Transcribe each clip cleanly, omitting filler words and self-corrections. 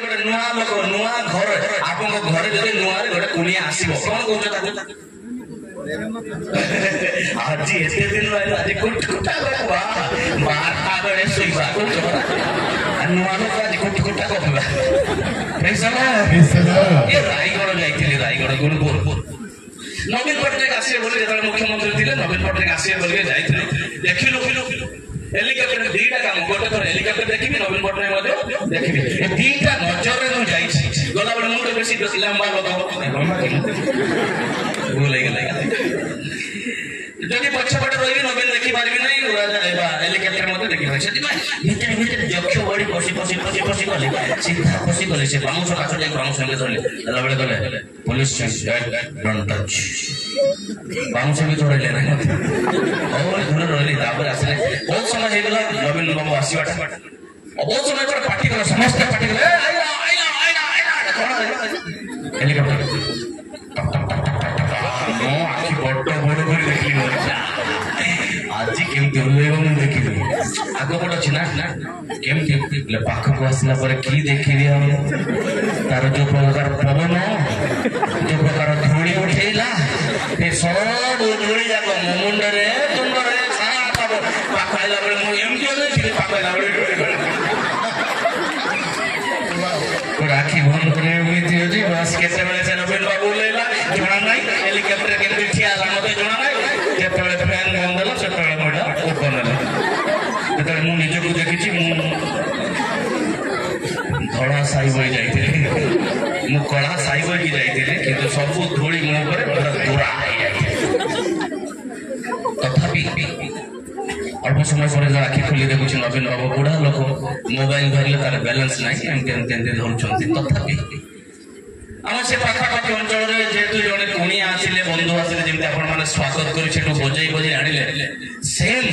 गोटे नुआ लोक नुआ घर आपन घर जदि नुआ रे गोटे कुनिया आसीबो कोन कहउछ ताकू आज एते दिन रहला आज कुटकुटा कहबा माथा बड़े सोइबा नुआ लोक आज कुटकुटा कहबा पैसाला ये रायगढ़ जाइथिले रायगढ़ गुरुपुर नवीन पटनायक आसे बोले जतले मुख्यमंत्री थिले नवीन पटनायक आसे बोले जाइथिले देखिलु हेलिकॉप्टर दीटा काम गोटे थोर हेलिकॉप्टर देखिबि नवीन पटनायक मध्ये देखिबि ए दीटा नजर रे न जाइछि गला बडे मुंड बेसी लंबा लगाओ भूल गेलै जदि पछपटे रहिबि नवीन देखि पारिबि नै उड़ा हेलिकॉप्टर मध्ये देखि होय सति भीतर भीतर यक्ष बडी पसी गले सीधा पसी गले से बामुस काछ जाय बामुस संगे धरले हला बडे गले पुलिस डोंट टच बामुस भी छोड़ले ना और दूर रहले तापर आसले बहुत समय हे गेला नवीन बाबू आसीबाटा बहुत समय पर पार्टी कर समस्त पार्टी कर आइला हेलिकॉप्टर नो आखि बड्ड बड़ कर देखली आज केमती ओलेबो मैं देखिबी आगो बड़ अछि ना केमती ले पाख को आसला पर की देखिबी हम तार जो प्रकार पवन जो प्रकार धूली उठेला ए सब धूली जाको मुंड रे तुंड रे सारा पाबो पाखाइला बेले मु एमती ओले छी पाखाइला बेले राखी बंद करे उम्मीद होजी बस केते बेले से नवीन बाबू लेला जोना नाही हेलिकॉप्टर केमती ठिया मते जोना नाही केते बेले फैन बंद होला से बेले मोडा ओपन होला केते मु निजे को देखिछि मु धड़ा साई होई जाइथिले मु कळा साई होई की जाइथिले किंतु सब धूली मो पर पूरा दूरा आइ जाइथिले तथापि अल्प समय पर आखि खोली देखुछि नवीन बाबू बुढ़ा लोक मोबाइल धरले तार बैलेंस नाही एमके धरुछन्ति तथापि आम से पाखापाखि अंचल जेहेतु जड़े कुणिया आसिले बंधु आसिले जमी आपण मैंने स्वागत कर बजई बजई आनिले सेम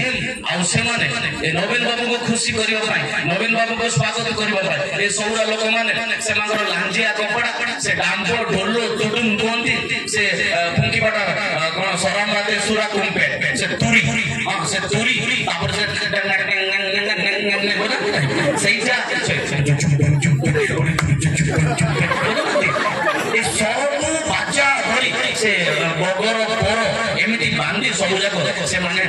आउ से माने ए नवीन बाबू को खुशी करियो पाई नवीन बाबू को स्वागत करियो पाई ए सौरा लोक माने से मांगर लांजिया कपड़ा से डांजो ढोलो टुडुम दुंती से फुंकी बाटा कोन सराम राते सुरा कुंपे से तुरी हां से तुरी तापर से सहीटा ए सब बाजा धरी से बगर पर एमिति बांधी सब जाक से माने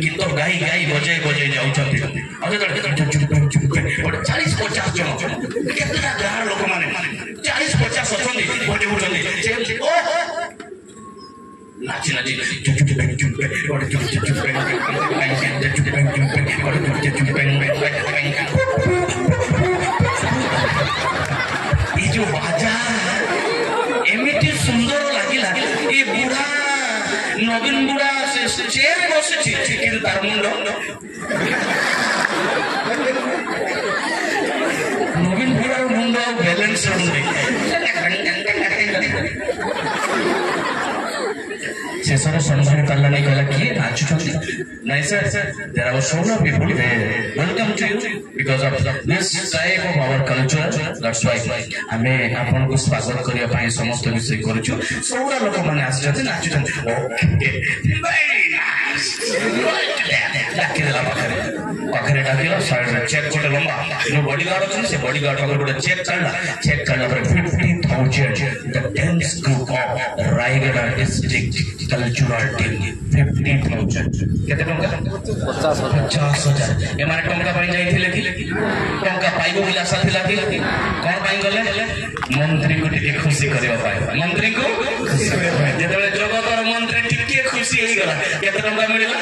गीत गाई गाई बजई बजई जाउछन्ति आ जे 40-50 जन केतना गार लोक माने 40-50 अछन्ति बजई उछन्ति ओ नाची नाची ये जो बाजा एमिति सुंदर लागिला ए बुढ़ा नवीन बुढ़ा से चेयर बसे किंतु तार मुंड नवीन बुढ़ा मुंड बैलेंस रहुनी शेषर संधान कला नहीं कला किए नाचुछन्ति नहीं sir there are so many people they welcome to you because of this type of our culture that's why हमें आपन को स्वागत करिया पाए समस्त विषय करछु सौरा लोक माने आछथि नाचुछन्ति ओके वेरी नाइस डाके देला पाखरे डाकिला साइड रे चेक कोटे लंबा नो बॉडीगार्ड अछि से बॉडीगार्ड पर गोटे चेक चलला पर 50,000 the dance group of Raigarh district cultural team 50,000 केते टंका 50,000 ए माने टंका पाई जाइथिले कि टंका पाइबो बिला आशा थिला कि कोन पाई गले मंत्री को टिके खुशी करियो पाए मंत्री को खुशी करियो पाए जेतले जगतर मंत्री टिके खुशी होई गला केते टंका मिलिला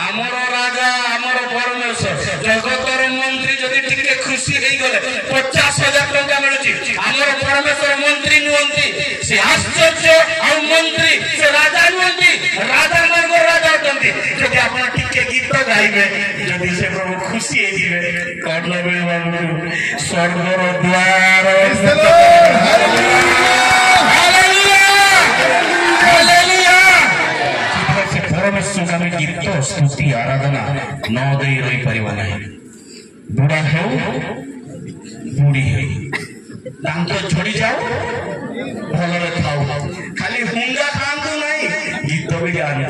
हमर राजा हमर परमेश्वर जगतर मंत्री जदि टिके खुशी होई गले 50,000 टंका मिलुची हमर परमेश्वर मंत्री नुंती से आश्चर्य आ मंत्री से राजा नुंती राजा मर्ग राजा होतंती जदि आपण टिके गीत गाइबे जदि से प्रभु खुशी हे दिबे कर्ण बेले बाबू स्वर्गर द्वार परमेश्वर का गीत स्तुति आराधना न दे रही परिवा नहीं बुढ़ा है बुढ़ी है दांत झड़ी जाओ भल खाओ खाली हुंगा खातु नहीं गीत भी गाने